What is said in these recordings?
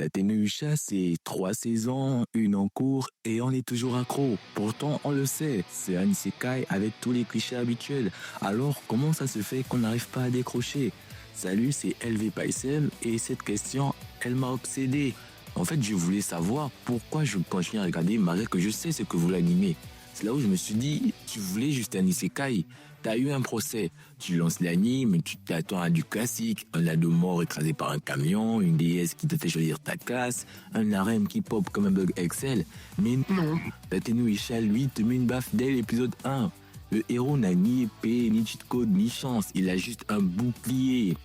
Tatenuisha, c'est 3 saisons, une en cours et on est toujours accro. Pourtant, on le sait, c'est un isekai avec tous les clichés habituels. Alors, comment ça se fait qu'on n'arrive pas à décrocher? Salut, c'est LV Paisel et cette question, elle m'a obsédé. En fait, je voulais savoir pourquoi je continue à regarder malgré que je sais ce que vous l'animez. C'est là où je me suis dit, tu voulais juste un isekai. T'as eu un procès, tu lances l'anime, tu t'attends à du classique, un ado mort écrasé par un camion, une déesse qui te fait choisir ta classe, un harem qui pop comme un bug Excel. Mais non, Tatenuisha, lui, te met une baffe dès l'épisode 1. Le héros n'a ni épée, ni cheat code, ni chance, il a juste un bouclier.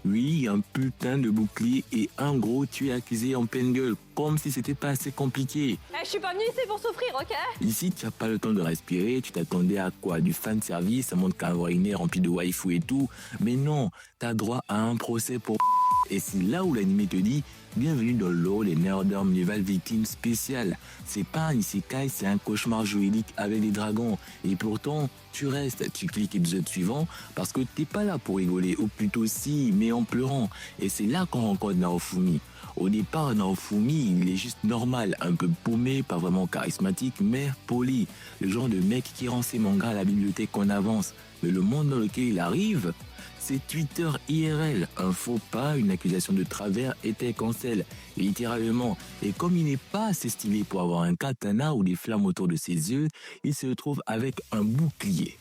Oui, un putain de bouclier et un gros tué accusé en pleine gueule, comme si c'était pas assez compliqué. Je suis pas venue ici pour souffrir, ok? Ici, tu n'as pas le temps de respirer, tu t'attendais à quoi? Du fan service, ça montre qu'à avoir une air remplie de waifu et tout. Mais non, t'as droit à un procès pour... Et c'est là où l'anime te dit, bienvenue dans l'eau, les Nerdom Medieval Victimes spéciales. C'est pas un isekai, c'est un cauchemar juridique avec des dragons. Et pourtant, tu restes, tu cliques épisode suivant parce que t'es pas là pour rigoler, ou plutôt si, mais en pleurant. Et c'est là qu'on rencontre Naofumi. Au départ, Naofumi, il est juste normal, un peu paumé, pas vraiment charismatique, mais poli. Le genre de mec qui rend ses mangas à la bibliothèque qu'on avance. Mais le monde dans lequel il arrive, c'est Twitter IRL. Un faux pas, une accusation de travers était cancel, littéralement. Et comme il n'est pas assez stylé pour avoir un katana ou des flammes autour de ses yeux, il se retrouve avec un bouclier.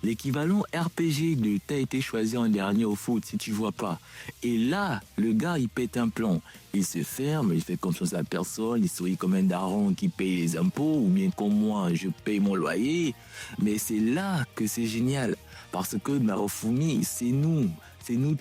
L'équivalent RPG de t'as été choisi en dernier au foot si tu vois pas. Et là, le gars il pète un plomb. Il se ferme, il fait confiance à personne, il sourit comme un daron qui paye les impôts, ou bien comme moi, je paye mon loyer. Mais c'est là que c'est génial. Parce que Naofumi, c'est nous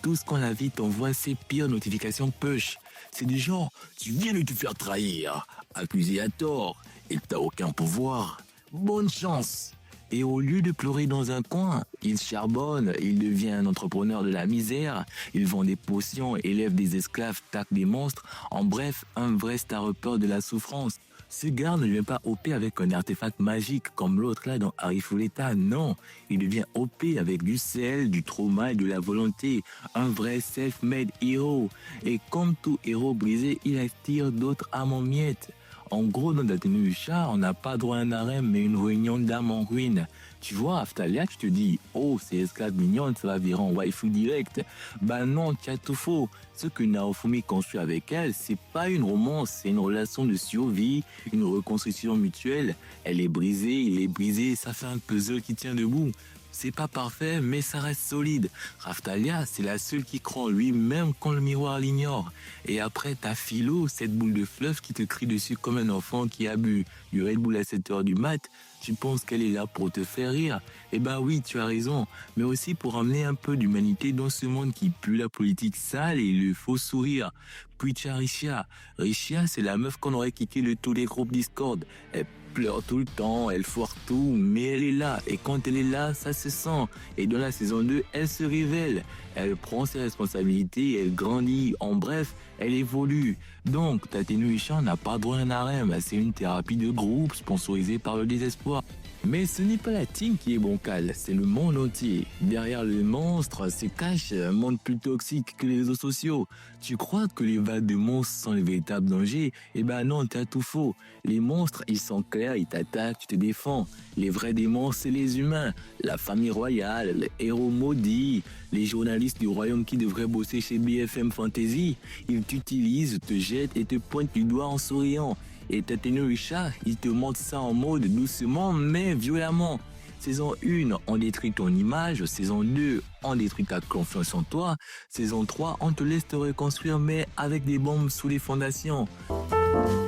tous quand la vie t'envoie ses pires notifications push. C'est du genre, tu viens de te faire trahir, accusé à tort, et t'as aucun pouvoir. Bonne chance. Et au lieu de pleurer dans un coin, il charbonne, il devient un entrepreneur de la misère, il vend des potions, élève des esclaves, tacle des monstres, en bref, un vrai star-upper de la souffrance. Ce gars ne devient pas OP avec un artefact magique comme l'autre là dans Arifureta, non. Il devient OP avec du sel, du trauma et de la volonté. Un vrai self-made hero. Et comme tout héros brisé, il attire d'autres âmes en miettes. En gros, dans Tatenuisha, on n'a pas droit à un harem, mais une réunion d'âmes en ruine. Tu vois, Aftalia, tu te dis, oh, c'est esclave mignonne, ça va virer en waifu direct. Bah non, tu as tout faux. Ce que Naofumi construit avec elle, c'est pas une romance, c'est une relation de survie, une reconstruction mutuelle. Elle est brisée, il est brisé, ça fait un puzzle qui tient debout. C'est pas parfait, mais ça reste solide. Raftalia, c'est la seule qui croit en lui, même quand le miroir l'ignore. Et après, t'as Philo, cette boule de fleuve qui te crie dessus comme un enfant qui a bu du Red Bull à 7h du mat. Tu penses qu'elle est là pour te faire rire? Eh ben oui, tu as raison. Mais aussi pour amener un peu d'humanité dans ce monde qui pue la politique sale et le faux sourire. Puis tu as Rishia. Rishia, c'est la meuf qu'on aurait kické de tous les groupes Discord. Elle pleure tout le temps, elle foire tout, mais elle est là. Et quand elle est là, ça se sent. Et dans la saison 2, elle se révèle. Elle prend ses responsabilités, elle grandit. En bref, elle évolue. Donc, Tatenuisha n'a pas droit à un harem. C'est une thérapie de groupe sponsorisée par le désespoir. Mais ce n'est pas la team qui est bancale, c'est le monde entier. Derrière le monstre se cache un monde plus toxique que les réseaux sociaux. Tu crois que les vagues de monstres sont les véritables dangers? Eh ben non, t'as tout faux. Les monstres, ils sont clairs, ils t'attaquent, tu te défends. Les vrais démons, c'est les humains. La famille royale, les héros maudits, les journalistes du royaume qui devraient bosser chez BFM Fantasy. Ils t'utilisent, te jettent et te pointent du doigt en souriant. Et Tatenuisha, il te montre ça en mode doucement mais violemment. Saison 1, on détruit ton image. Saison 2, on détruit ta confiance en toi. Saison 3, on te laisse te reconstruire mais avec des bombes sous les fondations.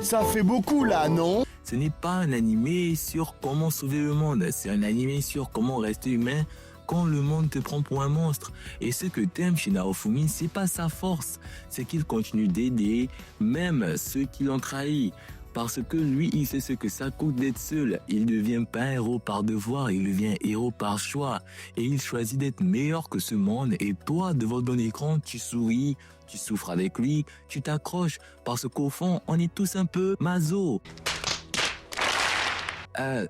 Ça fait beaucoup là, non? Ce n'est pas un animé sur comment sauver le monde. C'est un animé sur comment rester humain quand le monde te prend pour un monstre. Et ce que t'aimes chez Naofumi, c'est pas sa force. C'est qu'il continue d'aider même ceux qui l'ont trahi. Parce que lui, il sait ce que ça coûte d'être seul. Il ne devient pas héros par devoir, il devient héros par choix. Et il choisit d'être meilleur que ce monde. Et toi, devant ton écran, tu souris, tu souffres avec lui, tu t'accroches. Parce qu'au fond, on est tous un peu maso.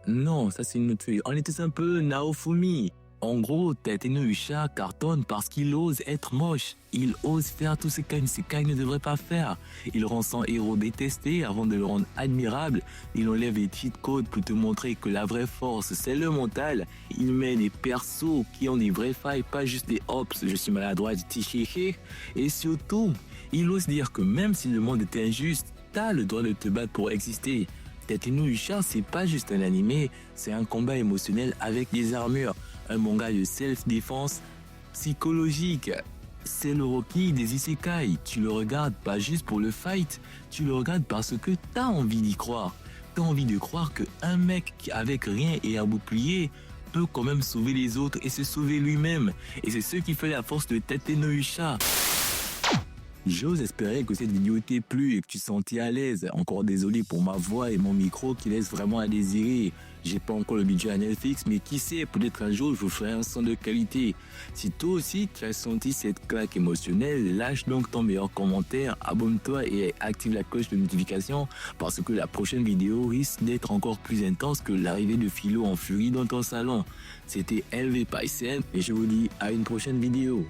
Non, ça c'est une autre feuille. On est tous un peu Naofumi. En gros, Tatenoyusha cartonne parce qu'il ose être moche. Il ose faire tout ce qu'un ne devrait pas faire. Il rend son héros détesté avant de le rendre admirable. Il enlève les cheat codes pour te montrer que la vraie force, c'est le mental. Il met des persos qui ont des vraies failles, pas juste des hops, je suis maladroit, tichiché. Et surtout, il ose dire que même si le monde est injuste, t'as le droit de te battre pour exister. Tatenoyusha, c'est pas juste un animé, c'est un combat émotionnel avec des armures. Un manga de self-défense psychologique. C'est le Rocky des isekai. Tu le regardes pas juste pour le fight, tu le regardes parce que t'as envie d'y croire. T'as envie de croire qu'un mec avec rien et un bouclier peut quand même sauver les autres et se sauver lui-même. Et c'est ce qui fait la force de Tatenoyusha. J'ose espérer que cette vidéo t'ait plu et que tu te sentais à l'aise. Encore désolé pour ma voix et mon micro qui laisse vraiment à désirer. J'ai pas encore le budget à Netflix, mais qui sait, peut-être un jour je vous ferai un son de qualité. Si toi aussi tu as senti cette claque émotionnelle, lâche donc ton meilleur commentaire, abonne-toi et active la cloche de notification parce que la prochaine vidéo risque d'être encore plus intense que l'arrivée de Philo en furie dans ton salon. C'était LV Paisen et je vous dis à une prochaine vidéo.